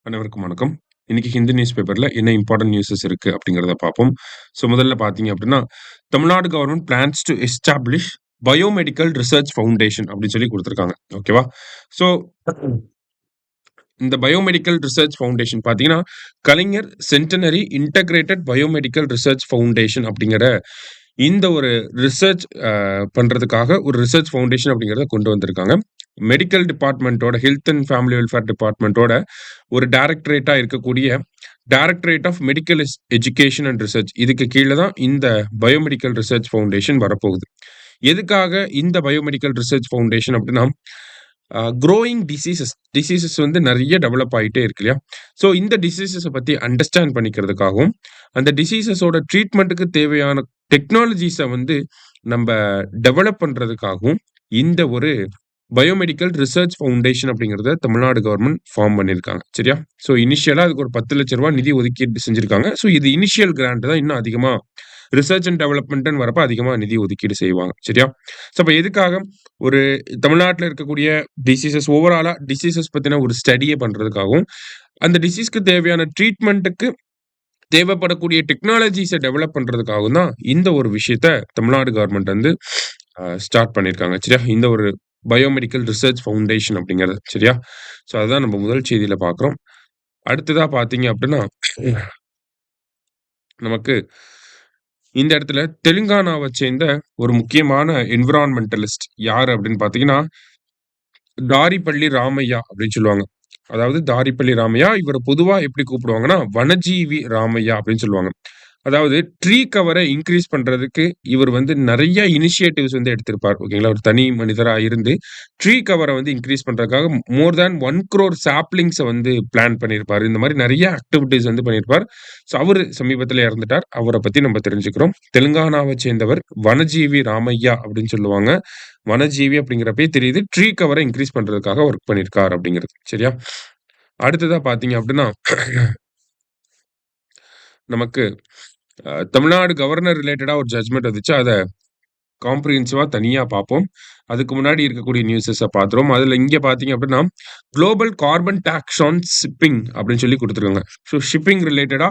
அனைவருக்கும் வணக்கம். இன்னைக்கு ஹிந்து நியூஸ் பேப்பர்ல என்ன இம்பார்ட்டன்ட் நியூஸஸ் இருக்கு அப்படிங்கிறத பார்ப்போம். ஸோ முதல்ல பார்த்தீங்க அப்படின்னா, Tamil Nadu government plans to establish biomedical research foundation அப்படின்னு சொல்லி குடுத்துருக்காங்க. ஓகேவா? ஸோ இந்த பயோமெடிக்கல் ரிசர்ச் ஃபவுண்டேஷன் பார்த்தீங்கன்னா, Kalaignar centenary integrated biomedical research foundation அப்படிங்கிற இந்த ஒரு ரிசர்ச் பண்றதுக்காக ஒரு ரிசர்ச் ஃபவுண்டேஷன் அப்படிங்கிறத கொண்டு வந்திருக்காங்க. மெடிக்கல் டிபார்ட்மெண்ட்டோட ஹெல்த் அண்ட் ஃபேமிலி வெல்ஃபேர் டிபார்ட்மெண்ட்டோட ஒரு டைரக்டரேட்டா இருக்கக்கூடிய directorate of medical education and research இதுக்கு கீழ தான் இந்த பயோமெடிக்கல் ரிசர்ச் ஃபவுண்டேஷன் வரப்போகுது. எதுக்காக இந்த பயோமெடிக்கல் ரிசர்ச் ஃபவுண்டேஷன் அப்படின்னா, குரோயிங் டிசீசஸ் வந்து நெறைய டெவலப் ஆயிட்டே இருக்கு இல்லையா? ஸோ இந்த டிசீசஸ பத்தி அண்டர்ஸ்டாண்ட் பண்ணிக்கிறதுக்காகவும், அந்த டிசீசஸோட ட்ரீட்மெண்ட்டுக்கு தேவையான டெக்னாலஜிஸ வந்து நம்ப டெவலப் பண்றதுக்காகவும், இந்த ஒரு பயோமெடிக்கல் ரிசர்ச் ஃபவுண்டேஷன் அப்படிங்கிறத தமிழ்நாடு கவர்ன்மெண்ட் ஃபார்ம் பண்ணியிருக்காங்க. சரியா? ஸோ இனிஷியலா அதுக்கு ஒரு ரூ. 10,00,000 நிதி ஒதுக்கீடு செஞ்சிருக்காங்க. ஸோ இது இனிஷியல் கிராண்ட் தான். இன்னும் அதிகமா ரிசர்ச் அண்ட் டெவலப்மென்ட்ன்னு வரப்ப அதிகமா நிதி ஒதுக்கீடு செய்வாங்க. சரியா? ஸோ அப்ப எதுக்காக ஒரு தமிழ்நாட்டுல இருக்கக்கூடிய டிசீசஸ் பத்தின ஒரு ஸ்டடிய பண்றதுக்காகவும், அந்த டிசீஸ்க்கு தேவையான ட்ரீட்மென்ட்க்கு தேவைப்படக்கூடிய டெக்னாலஜிஸ டெவலப் பண்றதுக்காகவும் தான் இந்த ஒரு விஷயத்த தமிழ்நாடு கவர்ன்மெண்ட் வந்து ஸ்டார்ட் பண்ணியிருக்காங்க. சரியா? இந்த ஒரு பயோமெடிக்கல் ரிசர்ச் ஃபவுண்டேஷன் அப்படிங்கிறது. சரியா? ஸோ அதுதான் நம்ம முதல் செய்தியில பார்க்குறோம். அடுத்ததா பார்த்தீங்க அப்படின்னா, நமக்கு இந்த இடத்துல தெலுங்கானாவ சேர்ந்த ஒரு முக்கியமான என்விரான்மென்டலிஸ்ட் யாரு அப்படின்னு பார்த்தீங்கன்னா, தாரிப்பள்ளி ராமையா அப்படின்னு சொல்லுவாங்க. அதாவது தாரிப்பள்ளி ராமையா, இவர பொதுவா எப்படி கூப்பிடுவாங்கன்னா, வனஜீவி ராமையா அப்படின்னு சொல்லுவாங்க. அதாவது ட்ரீ கவர இன்கிரீஸ் பண்றதுக்கு இவர் வந்து நெறைய இனிஷியேட்டிவ்ஸ் வந்து எடுத்திருப்பார். ஓகேங்களா? ஒரு தனி மனிதரா இருந்து ட்ரீ கவர வந்து இன்கிரீஸ் பண்றதுக்காக மோர் தேன் 1 crore சாப்லிங்ஸ வந்து பிளான் பண்ணியிருப்பாரு. இந்த மாரி நெறைய ஆக்டிவிட்டீஸ் வந்து பண்ணியிருப்பார். ஸோ அவரு சமீபத்தில இறந்துட்டார். அவர பத்தி நம்ம தெரிஞ்சுக்கிறோம். தெலுங்கானாவ சேர்ந்தவர் வனஜீவி ராமையா அப்படின்னு சொல்லுவாங்க. வனஜீவி அப்படிங்கிறப்பயே தெரியுது. ட்ரீ கவர இன்கிரீஸ் பண்றதுக்காக ஒர்க் பண்ணியிருக்கார் அப்படிங்கிறது. சரியா? அடுத்ததா பார்த்தீங்க அப்படின்னா, நமக்கு தமிழ்நாடு கவர்னர் ரிலேட்டடா ஒரு ஜட்ஜ்மென்ட் வந்துச்சு. அத காம்ப்ரிஹென்சிவா தனியா பார்ப்போம். அதுக்கு முன்னாடி இருக்கக்கூடிய நியூஸஸ பார்த்துருவோம். அதுல இங்க பார்த்தீங்க அப்படின்னா, global carbon tax on shipping அப்படின்னு சொல்லி குடுத்துருக்காங்க. ஸோ ஷிப்பிங் ரிலேட்டடா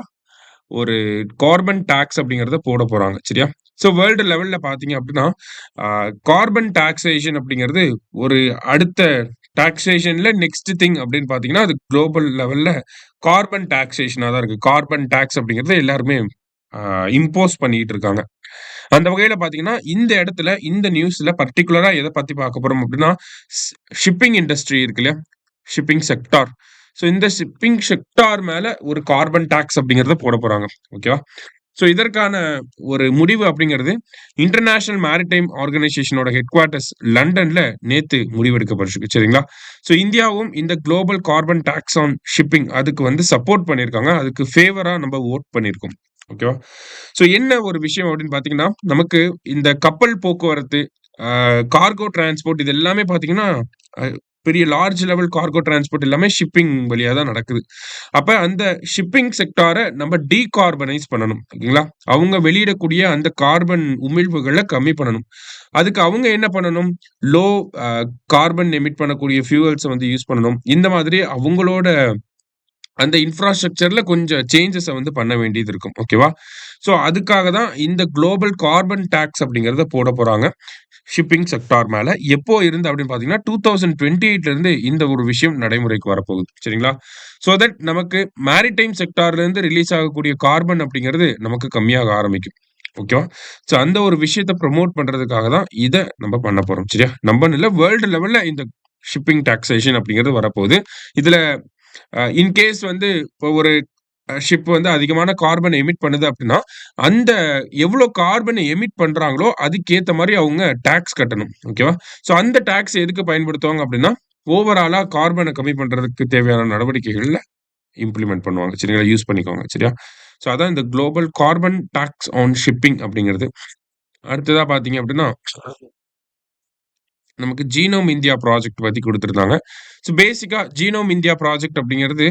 ஒரு கார்பன் டாக்ஸ் அப்படிங்கிறத போட போறாங்க. சரியா? ஸோ வேர்ல்டு லெவல்ல பார்த்தீங்க அப்படின்னா, அ கார்பன் டாக்ஸேஷன் அப்படிங்கிறது ஒரு அடுத்த டாக்ஸேஷன்ல நெக்ஸ்ட் திங் அப்படின்னு பார்த்தீங்கன்னா, அது குளோபல் லெவல்ல கார்பன் டாக்ஸேஷனா தான் இருக்கு. கார்பன் டாக்ஸ் அப்படிங்கிறத எல்லாருமே இம்போஸ் பண்ணிட்டு இருக்காங்க. அந்த வகையில பார்த்தீங்கன்னா, இந்த இடத்துல இந்த நியூஸ்ல பர்ட்டிகுலரா எத பத்தி பார்க்க போறோம் அப்படின்னா, ஸ் ஷிப்பிங் இண்டஸ்ட்ரி இருக்கு இல்லையா? Shipping sector. ஸோ இந்த ஷிப்பிங் செக்டார் மேல ஒரு கார்பன் டாக்ஸ் அப்படிங்கிறத போடப் போறாங்க. ஓகேவா? ஸோ இதற்கான ஒரு முடிவு அப்படிங்கிறது இன்டர்நேஷனல் மேரிடைம் ஆர்கனைசேஷனோட ஹெட் குவார்ட்டர்ஸ் லண்டன்ல நேத்து முடிவெடுக்கப்பட்டிருக்கு. சரிங்களா? ஸோ இந்தியாவும் இந்த global carbon tax on shipping அதுக்கு வந்து சப்போர்ட் பண்ணியிருக்காங்க. அதுக்கு ஃபேவரா நம்ம வோட் பண்ணியிருக்கோம். ஓகேவா? ஸோ என்ன ஒரு விஷயம் அப்படின்னு பார்த்தீங்கன்னா, நமக்கு இந்த கப்பல் போக்குவரத்து, கார்கோ டிரான்ஸ்போர்ட் இது எல்லாமே பார்த்தீங்கன்னா, அ பெரிய லார்ஜ் லெவல் கார்கோ டிரான்ஸ்போர்ட் எல்லாமே ஷிப்பிங் வழியா தான் நடக்குது. அப்ப அந்த ஷிப்பிங் செக்டார நம்ம டீகார்பனைஸ் பண்ணணும். ஓகேங்களா? அவங்க வெளியிடக்கூடிய அந்த கார்பன் உமிழ்வுகள கம்மி பண்ணணும். அதுக்கு அவங்க என்ன பண்ணணும்? லோ அ கார்பன் எமிட் பண்ணக்கூடிய ஃபியூயல்ஸ வந்து யூஸ் பண்ணணும். இந்த மாதிரி அவங்களோட அந்த இன்ஃப்ராஸ்ட்ரக்சர்ல கொஞ்சம் சேஞ்சஸ வந்து பண்ண வேண்டியது இருக்கும். ஓகேவா? ஸோ அதுக்காக தான் இந்த குளோபல் கார்பன் டாக்ஸ் அப்படிங்கிறத போடப் போறாங்க. ஷிப்பிங் செக்டார் மேல. எப்போ இருந்து அப்படின்னு பார்த்தீங்கன்னா, 2028ல இருந்து இந்த ஒரு விஷயம் நடைமுறைக்கு வரப்போகுது. சரிங்களா? சோ தட் நமக்கு மேரிடைம் செக்டார்ல இருந்து ரிலீஸ் ஆகக்கூடிய கார்பன் அப்படிங்கிறது நமக்கு கம்மியாக ஆரம்பிக்கும். ஓகேவா? சோ அந்த ஒரு விஷயத்த ப்ரமோட் பண்றதுக்காக தான் இத நம்ம பண்ண போறோம். சரியா? நம்பன்னு இல்ல வேர்ல்டு லெவல்ல இந்த ஷிப்பிங் டாக்ஸேஷன் அப்படிங்கிறது வரப்போகுது. இதுல இன் கேஸ் வந்து இப்போ ஒரு ஷிப் வந்து அதிகமான கார்பன் எமிட் பண்ணுது அப்படின்னா, அந்த எவ்வளோ கார்பன் எமிட் பண்றாங்களோ, அதுக்கேத்த மாரி அவங்க டாக்ஸ் கட்டணும். ஓகேவா? ஸோ அந்த டாக்ஸ் எதுக்கு பயன்படுத்துவாங்க அப்படின்னா, ஓவராலா கார்பன கம்மி பண்றதுக்கு தேவையான நடவடிக்கைகள்ல இம்ப்ளிமெண்ட் பண்ணுவாங்க. சரிங்களா? யூஸ் பண்ணிக்குவாங்க. சரியா? ஸோ அதான் இந்த global carbon tax on shipping அப்படிங்கிறது. அடுத்ததா பார்த்தீங்க அப்படின்னா, நமக்கு ஜீனோம் இந்தியா ப்ராஜெக்ட் பத்தி குடுத்திருந்தாங்க. ஸோ பேசிக்கா ஜீனோம் இந்தியா ப்ராஜெக்ட் அப்படிங்கிறது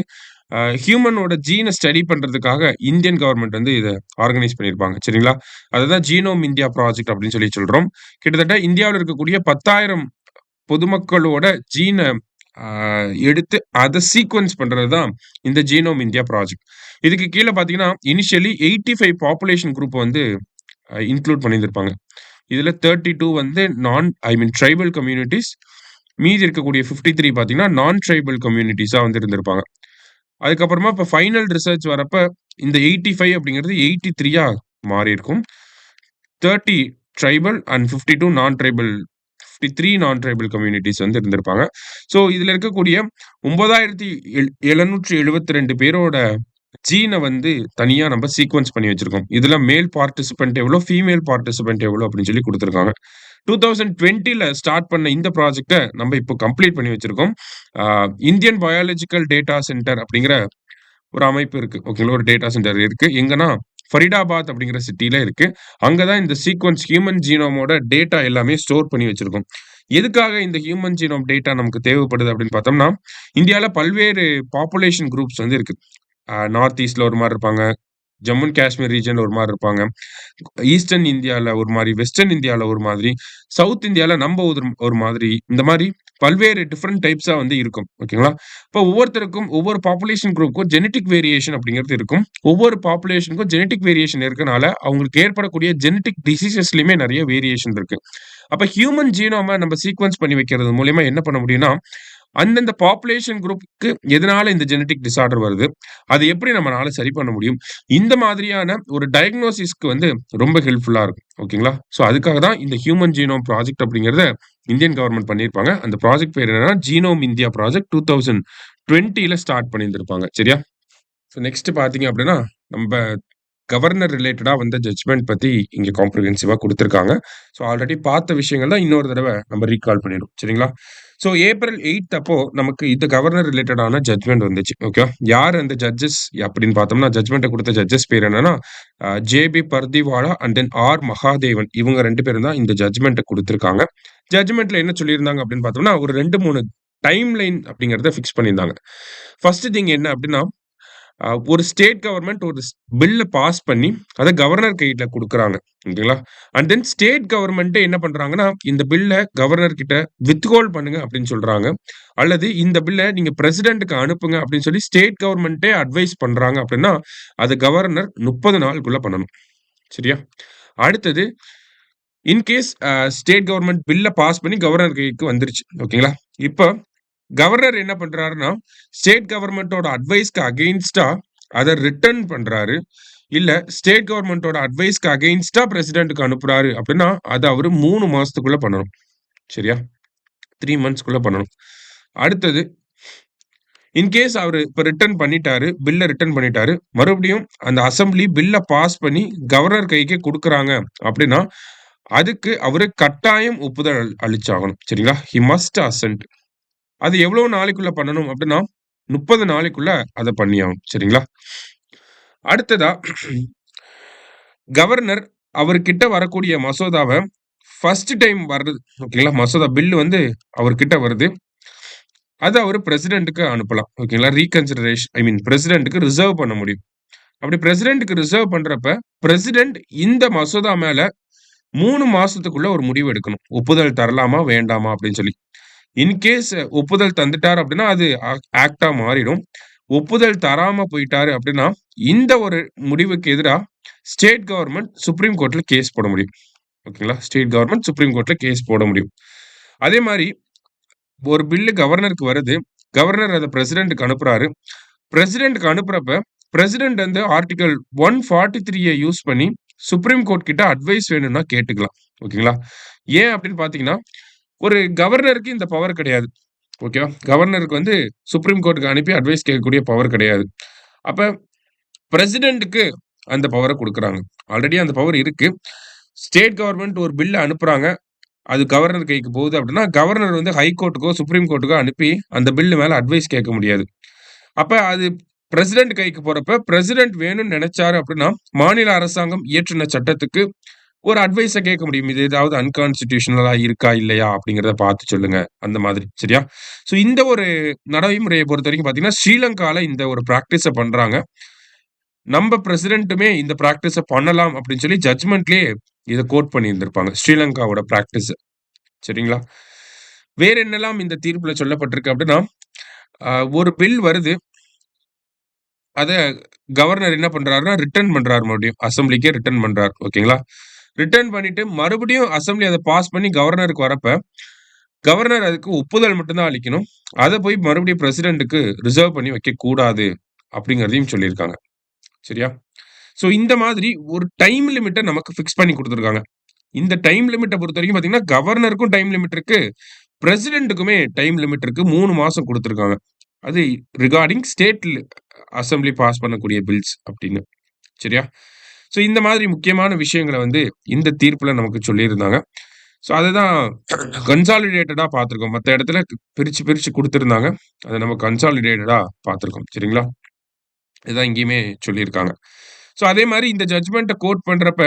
ஹியூமனோட ஜீன ஸ்டடி பண்றதுக்காக இந்தியன் கவர்ன்மெண்ட் வந்து இத ஆர்கனைஸ் பண்ணியிருப்பாங்க. சரிங்களா? அததான் ஜீனோம் இந்தியா ப்ராஜெக்ட் அப்படின்னு சொல்லி சொல்றோம். கிட்டத்தட்ட இந்தியாவுல இருக்கக்கூடிய 10,000 பொதுமக்களோட ஜீன எடுத்து அத சீக்வென்ஸ் பண்றது தான் இந்த ஜீனோம் இந்தியா ப்ராஜெக்ட். இதுக்கு கீழ பார்த்தீங்கன்னா, இனிஷியலி 85 பாப்புலேஷன் குரூப் வந்து இன்க்ளூட் பண்ணியிருந்திருப்பாங்க. இதுல 32 வந்து ட்ரைபல் கம்யூனிட்டீஸ். மீதி இருக்கக்கூடிய 53 பார்த்தீங்கன்னா, நான் ட்ரைபல் கம்யூனிட்டீஸா வந்து இருந்திருப்பாங்க. அதுக்கப்புறமா இப்ப ஃபைனல் ரிசர்ச் வரப்ப இந்த 85 அப்படிங்கிறது 83ஆ மாறியிருக்கும். 30 ட்ரைபல் அண்ட் 52 நான் ட்ரைபல் 53 நான் ட்ரைபல் கம்யூனிட்டீஸ் வந்து இருந்திருப்பாங்க. ஸோ இதுல இருக்கக்கூடிய 9772 பேரோட ஜீன வந்து தனியா நம்ம சீக்வென்ஸ் பண்ணி வச்சிருக்கோம். இதுல மேல் பார்ட்டிசிபென்ட் எவ்வளோ, ஃபீமேல் பார்ட்டிசிபென்ட் எவ்வளோ அப்படின்னு சொல்லி குடுத்திருக்காங்க. 2020ல ஸ்டார்ட் பண்ண இந்த ப்ராஜெக்ட்ட நம்ம இப்போ கம்ப்ளீட் பண்ணி வச்சிருக்கோம். அ இந்தியன் பயாலஜிக்கல் டேட்டா சென்டர் அப்படிங்கிற ஒரு அமைப்பு இருக்கு. ஓகேங்களா. ஒரு டேட்டா சென்டர் இருக்கு. எங்கன்னா, ஃபரிதாபாத் அப்படிங்கிற சிட்டில இருக்கு. அங்க தான் இந்த சீக்வென்ஸ் ஹியூமன் ஜீனோமோட டேட்டா எல்லாமே ஸ்டோர் பண்ணி வச்சிருக்கோம். எதுக்காக இந்த ஹியூமன் ஜீனோம் டேட்டா நமக்கு தேவைப்படுது அப்படின்னு பார்த்தோம்னா, இந்தியால பல்வேறு பாப்புலேஷன் குரூப்ஸ் வந்து இருக்கு. நார்த் ஈஸ்ட்ல ஒரு மாரி இருப்பாங்க. ஜம்மு அண்ட் காஷ்மீர் ரீஜியன்ல ஒரு மாரி இருப்பாங்க. ஈஸ்டர்ன் இந்தியால ஒரு மாரி, வெஸ்டர்ன் இந்தியால ஒரு மாதிரி, சவுத் இந்தியால நம்ம ஒரு மாதிரி, இந்த மாரி பல்வேறு டிஃபரெண்ட் டைப்ஸா வந்து இருக்கும். ஓகேங்களா? இப்போ ஒவ்வொருத்தருக்கும் ஒவ்வொரு பாப்புலேஷன் குரூப்க்கும் ஜெனடிக் வேரியேஷன் அப்படிங்கிறது இருக்கும். ஒவ்வொரு பாப்புலேஷனுக்கும் ஜெனடிக் வேரியேஷன் இருக்கனால, அவங்களுக்கு ஏற்படக்கூடிய ஜெனடிக் டிசீசஸ்லயுமே நெறைய வேரியேஷன் இருக்கு. அப்ப ஹியூமன் ஜீனோம நம்ம சீக்வென்ஸ் பண்ணி வைக்கிறது மூலியமா என்ன பண்ண முடியும்னா, அந்தந்த பாப்புலேஷன் குரூப்க்கு எதனால இந்த ஜெனடிக் டிஸார்டர் வருது? அத எப்படி நம்மனால சரி பண்ண முடியும்? இந்த மாதிரியான ஒரு டயக்னோசிஸ்க்கு வந்து ரொம்ப ஹெல்ப்ஃபுல்லா இருக்கும். ஓகேங்களா? ஸோ அதுக்காக தான் இந்த ஹியூமன் ஜீனோம் ப்ராஜெக்ட் அப்படிங்கிறத இந்தியன் கவர்ன்மெண்ட் பண்ணியிருப்பாங்க. அந்த ப்ராஜெக்ட் பேர் என்னன்னா, ஜீனோம் இந்தியா ப்ராஜெக்ட் 2020ல ஸ்டார்ட் பண்ணியிருந்திருப்பாங்க. சரியா? ஸோ நெக்ஸ்ட் பார்த்தீங்க அப்படின்னா, நம்ப கவர்னர் ரிலேட்டடா வந்த ஜட்ஜ்மென்ட் பத்தி இங்க காம்ப்ரிஹென்சிவா குடுத்திருக்காங்க. ஸோ ஆல்ரெடி பார்த்த விஷயங்கள் தான் இன்னொரு தடவ நம்ம ரீகால் பண்ணிடுவோம். சரிங்களா? ஸோ ஏப்ரல் 8 அப்போ நமக்கு இந்த கவர்னர் ரிலேட்டடான ஜட்ஜ்மென்ட் வந்துச்சு. ஓகேவா? யார் அந்த ஜட்ஜஸ் அப்படின்னு பார்த்தோம்னா, ஜட்ஜ்மென்ட்ட குடுத்த ஜட்ஜஸ் பேர் என்னன்னா, J B. Pardiwala and then R. Mahadevan. இவங்க 2 பேரும் தான் இந்த ஜட்ஜ்மென்ட்ட குடுத்திருக்காங்க. ஜட்ஜ்மென்ட்ல என்ன சொல்லியிருந்தாங்க அப்படின்னு பார்த்தோம்னா, ஒரு 2, 3 டைம் லைன் அப்படிங்கிறத ஃபிக்ஸ் பண்ணியிருந்தாங்க. ஃபர்ஸ்ட் திங் என்ன அப்படின்னா, ஒரு ஸ்டேட் கவர்ன்மென்ட் ஒரு பில்ல பாஸ் பண்ணி, அத கவர்னர் கையில குடுக்குறாங்க. ஓகேங்களா? அண்ட் தென் ஸ்டேட் கவர்ன்மென்ட்டே என்ன பண்றாங்கன்னா, இந்த பில்ல கவர்னர் கிட்ட வித்ஹோல்ட் பண்ணுங்க அப்படின்னு சொல்றாங்க. அல்லது இந்த பில்ல நீங்க பிரசிடென்ட்க்கு அனுப்புங்க அப்படின்னு சொல்லி ஸ்டேட் கவர்ன்மென்ட்டே அட்வைஸ் பண்றாங்க அப்படின்னா, அது கவர்னர் 30 நாளுக்குள்ள பண்ணணும். சரியா? அடுத்தது இன்கேஸ் ஸ்டேட் கவர்ன்மென்ட் பில்ல பாஸ் பண்ணி கவர்னர் கைக்கு வந்துருச்சு. ஓகேங்களா? இப்ப கவர்னர் என்ன பண்றாருன்னா, ஸ்டேட் கவர்ன்மென்ட்டோட அட்வைஸ்க்கு அகைன்ஸ்ட்டா அத ரிட்டர்ன் பண்றாரு. இல்ல ஸ்டேட் கவர்ன்மென்ட்டோட அட்வைஸ்க்கு அகைன்ஸ்ட்டா பிரசிடென்ட்க்கு அனுப்புறாரு அப்படின்னா, அத அவரு 3 மாசத்துக்குள்ள பண்ணணும். சரியா? 3 மந்த்ஸ்க்குள்ள பண்ணணும். அடுத்தது இன்கேஸ் அவரு இப்ப ரிட்டர்ன் பண்ணிட்டாரு. பில்ல ரிட்டர்ன் பண்ணிட்டாரு. மறுபடியும் அந்த அசெம்பிளி பில்ல பாஸ் பண்ணி கவர்னர் கைக்கே குடுக்குறாங்க அப்படின்னா, அதுக்கு அவரு கட்டாயம் ஒப்புதல் அளிச்சாகணும். சரிங்களா? He must ascent. அது எவ்வளவு நாளைக்குள்ள பண்ணணும் அப்படின்னா, 30 நாளைக்குள்ள அத பண்ணியாகணும். சரிங்களா? அடுத்ததா கவர்னர் அவர்கிட்ட வரக்கூடிய மசோதாவ ஃபர்ஸ்ட் டைம் வர்றது ஓகேங்களா? மசோதா பில் வந்து அவர்கிட்ட வருது. அத அவரு பிரசிடென்ட்க்கு அனுப்பலாம். ஓகேங்களா? பிரசிடென்ட்க்கு ரிசர்வ் பண்ண முடியும். அப்படி பிரசிடென்ட்க்கு ரிசர்வ் பண்றப்ப, பிரசிடென்ட் இந்த மசோதா மேல 3 மாசத்துக்குள்ள ஒரு முடிவு எடுக்கணும். ஒப்புதல் தரலாமா? வேண்டாமா? அப்படின்னு சொல்லி. இன்கேஸ் ஒப்புதல் தந்துட்டாரு அப்படின்னா, அது ஆக்ட்டா மாறிடும். ஒப்புதல் தராம போயிட்டாரு அப்படின்னா, இந்த ஒரு முடிவுக்கு எதிரா ஸ்டேட் கவர்ன்மென்ட் சுப்ரீம் கோர்ட்ல கேஸ் போட முடியும். ஓகேங்களா? ஸ்டேட் கவர்ன்மென்ட் சுப்ரீம் கோர்ட்ல கேஸ் போட முடியும். அதே மாரி ஒரு பில்லு கவர்னருக்கு வருது. கவர்னர் அத பிரசிடென்ட்க்கு அனுப்புறாரு. பிரசிடென்ட்க்கு அனுப்புறப்ப, பிரசிடென்ட் வந்து ஆர்டிகிள் 143 யூஸ் பண்ணி சுப்ரீம் கோர்ட் கிட்ட அட்வைஸ் வேணும்னா கேட்டுக்கலாம். ஓகேங்களா? ஏன் அப்படின்னு பார்த்தீங்கன்னா, ஒரு கவர்னருக்கு இந்த பவர் கிடையாது. ஓகேவா? கவர்னருக்கு வந்து சுப்ரீம் கோர்ட்க்கு அனுப்பி அட்வைஸ் கேட்கக்கூடிய பவர் கிடையாது. அப்ப பிரசிடென்ட்க்கு அந்த பவர குடுக்குறாங்க. ஆல்ரெடி அந்த பவர் இருக்கு. ஸ்டேட் கவர்ன்மென்ட் ஒரு பில்ல அனுப்புறாங்க. அது கவர்னர் கைக்கு போகுது அப்படின்னா, கவர்னர் வந்து ஹை கோர்ட்டுக்கோ, சுப்ரீம் கோர்ட்டுக்கோ அனுப்பி அந்த பில் மேல அட்வைஸ் கேட்க முடியாது. அப்ப அது பிரசிடென்ட் கைக்கு போறப்ப, பிரசிடென்ட் வேணும்னு நெனைச்சாரு அப்படின்னா, மாநில அரசாங்கம் இயற்றின சட்டத்துக்கு ஒரு அட்வைஸ கேட்க முடியும். இது ஏதாவது அன்கான்ஸ்டிடியூஷனலா இருக்கா? இல்லையா? அப்படிங்கிறத பார்த்து சொல்லுங்க. அந்த மாதிரி. சரியா? ஸோ இந்த ஒரு நடைமுறைய பொறுத்தவரைக்கும் பார்த்தீங்கன்னா, ஸ்ரீலங்கால இந்த ஒரு பிராக்டிஸ பண்றாங்க. நம்ப பிரசிடென்ட்டுமே இந்த பிராக்டிஸ பண்ணலாம் அப்படின்னு சொல்லி ஜட்ஜ்மென்ட்லயே இத கோட் பண்ணியிருந்திருப்பாங்க. ஸ்ரீலங்காவோட பிராக்டிஸ. சரிங்களா? வேற என்னெல்லாம் இந்த தீர்ப்புல சொல்லப்பட்டிருக்கு அப்படின்னா, ஒரு பில் வருது. அத கவர்னர் என்ன பண்றாருன்னா, ரிட்டர்ன் பண்றாரு மறுபடியும். அசெம்பிளிக்கே ரிட்டர்ன் பண்றாரு. ஓகேங்களா? ரிட்டர்ன் பண்ணிட்டு மறுபடியும் அசெம்பிளி அத பாஸ் பண்ணி கவர்னருக்கு வரப்ப, கவர்னர் அதுக்கு ஒப்புதல் மட்டும் தான் அளிக்கணும். அத போய் மறுபடியும் பிரசிடென்ட்க்கு ரிசர்வ் பண்ணி வைக்கக்கூடாது அப்படிங்கிறதையும் சொல்லியிருக்காங்க. சரியா? ஸோ இந்த மாதிரி ஒரு டைம் லிமிட்ட நமக்கு ஃபிக்ஸ் பண்ணி குடுத்துருக்காங்க. இந்த டைம் லிமிட்ட பொறுத்தவரைக்கும் பார்த்தீங்கன்னா, கவர்னருக்கும் டைம் லிமிட் இருக்கு. பிரசிடென்ட்க்குமே டைம் லிமிட் இருக்கு. 3 மாசம் குடுத்துருக்காங்க. அது ரிகார்டிங் ஸ்டேட் அசெம்பிளி பாஸ் பண்ணக்கூடிய பில்ஸ் அப்படின்னு. சரியா? ஸோ இந்த மாதிரி முக்கியமான விஷயங்கள வந்து இந்த தீர்ப்புல நமக்கு சொல்லியிருந்தாங்க. ஸோ அததான் கன்சாலிடேட்டடா பார்த்திருக்கோம். மத்த இடத்துல பிரிச்சு, பிரிச்சு குடுத்திருந்தாங்க. அத நம்ம கன்சாலிடேட்டடா பார்த்திருக்கோம். சரிங்களா? இதுதான் இங்கேயுமே சொல்லியிருக்காங்க. ஸோ அதே மாரி இந்த ஜட்ஜ்மெண்ட்ட கோட் பண்றப்ப,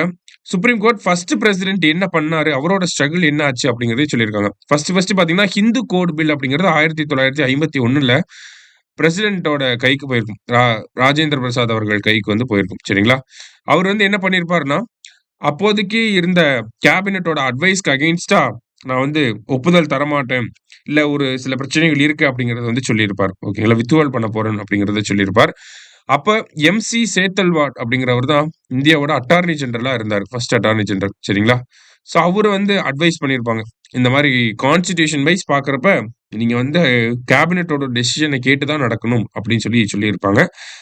சுப்ரீம் கோர்ட் ஃபர்ஸ்ட் பிரசிடென்ட் என்ன பண்ணாரு? அவரோட ஸ்ட்ரகிள் என்ன ஆச்சு? அப்படிங்கிறதையும் சொல்லியிருக்காங்க. ஃபர்ஸ்ட் பார்த்தீங்கன்னா, ஹிந்து கோட் பில் அப்படிங்கிறது 1951ல பிரசிடென்ட்டோட கைக்கு போயிருக்கும். ராஜேந்திர பிரசாத் அவர்கள் கைக்கு வந்து போயிருக்கும். சரிங்களா? அவர் வந்து என்ன பண்ணியிருப்பாருன்னா, அப்போதைக்கு இருந்த கேபினட்டோட அட்வைஸ்க்கு அகைன்ஸ்டா நான் வந்து ஒப்புதல் தரமாட்டேன். இல்ல ஒரு சில பிரச்சனைகள் இருக்கு அப்படிங்கிறத வந்து சொல்லியிருப்பார். ஓகேங்களா? வித்ட்ரால் பண்ண போறேன் அப்படிங்கிறத சொல்லியிருப்பார். அப்ப எம்.சி. சேத்தல்வாட் அப்படிங்கிறவர் தான் இந்தியாவோட அட்டார்னி ஜெனரலா இருந்தாரு. First attorney general. சரிங்களா? ஸோ அவரு வந்து அட்வைஸ் பண்ணியிருப்பாங்க. இந்த மாரி கான்ஸ்டிடியூஷன் வைஸ் பார்க்கிறப்ப, நீங்க வந்து கேபினட்டோட டெசிஷன கேட்டு தான் நடக்கணும் அப்படின்னு சொல்லியிருப்பாங்க.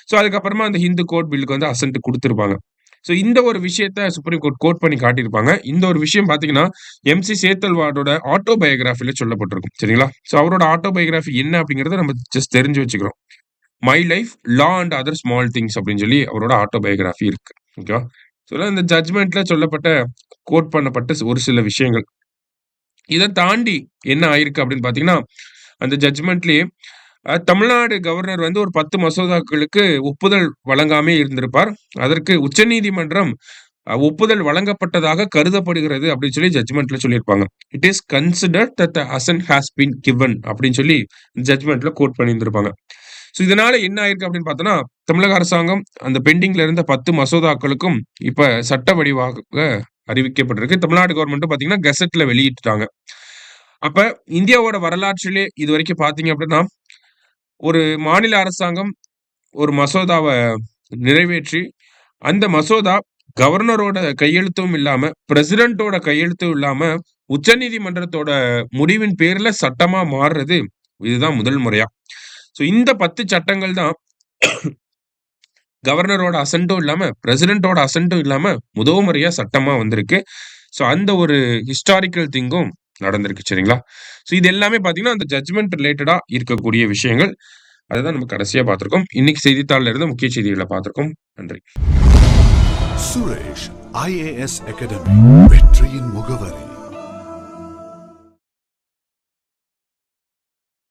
ஸோ அதுக்கப்புறமா அந்த ஹிந்து கோட் பில்லுக்கு வந்து அசென்ட் குடுத்திருப்பாங்க. ஸோ இந்த ஒரு விஷயத்த சுப்ரீம் கோர்ட் கோட் பண்ணி காட்டியிருப்பாங்க. இந்த ஒரு விஷயம் பார்த்தீங்கன்னா, எம்.சி. சேத்தல்வாடோட ஆட்டோபயோகிராஃபில சொல்லப்பட்டிருக்கும். சரிங்களா? ஸோ அவரோட ஆட்டோபயோகிராஃபி என்ன அப்படிங்கிறத நம்ம ஜஸ்ட் தெரிஞ்சு வச்சுக்கிறோம். My life, law and other small things அப்படின்னு சொல்லி அவரோட ஆட்டோபயோகிராஃபி இருக்கு. ஓகேவா? ஸோ இந்த ஜட்ஜ்மெண்ட்ல சொல்லப்பட்ட கோட் பண்ணப்பட்ட ஒரு சில விஷயங்கள். இத தாண்டி என்ன ஆயிருக்கு அப்படின்னு பார்த்தீங்கன்னா, அந்த ஜட்ஜ்மெண்ட்லயே தமிழ்நாடு கவர்னர் வந்து ஒரு 10 மசோதாக்களுக்கு ஒப்புதல் வழங்காமே இருந்திருப்பார். அதற்கு உச்சநீதிமன்றம் ஒப்புதல் வழங்கப்பட்டதாக கருதப்படுகிறது அப்படின்னு சொல்லி ஜட்ஜ்மெண்ட்ல சொல்லியிருப்பாங்க. It is considered that the ascent has been given அப்படின்னு சொல்லி ஜட்ஜ்மெண்ட்ல கோட் பண்ணியிருந்திருப்பாங்க. ஸோ இதனால என்ன ஆயிருக்கு அப்படின்னு பார்த்தோம்னா, தமிழக அரசாங்கம் அந்த பெண்டிங்ல இருந்த 10 மசோதாக்களுக்கும் இப்ப சட்ட வடிவாக அறிவிக்கப்பட்டிருக்கு. தமிழ்நாடு கவர்மெண்ட்டும் பார்த்தீங்கன்னா, கெசெட்ல வெளியிட்டுட்டாங்க. அப்ப இந்தியாவோட வரலாற்றிலே இதுவரைக்கும் பார்த்தீங்க அப்படின்னா, ஒரு மாநில அரசாங்கம் ஒரு மசோதாவ நிறைவேற்றி, அந்த மசோதா கவர்னரோட கையெழுத்தும் இல்லாம, பிரசிடென்ட்டோட கையெழுத்தும் இல்லாம, உச்சநீதிமன்றத்தோட முடிவின் பேர்ல சட்டமா மாறுறது, இதுதான் முதல் முறையா. ஸோ இந்த 10 சட்டங்கள் தான் கவர்னரோட அசென்ட்டும் இல்லாம, பிரசிடென்ட்டோட அசென்ட்டும் இல்லாம முதல் முறையா சட்டமா வந்திருக்கு. ஸோ அந்த ஒரு ஹிஸ்டாரிக்கல் திங்கும் நடந்திருக்கு. சரிங்களா? ஸோ இது எல்லாமே பார்த்தீங்கன்னா, அந்த ஜட்ஜ்மெண்ட் ரிலேட்டடா இருக்கக்கூடிய விஷயங்கள். அததான் நம்ம கடைசியா பார்த்திருக்கோம். இன்னைக்கு செய்தித்தாள்ல இருந்த முக்கிய செய்திகள பார்த்திருக்கோம். நன்றி. சுரேஷ் IAS அகாடமி வெற்றியின் முகவரி.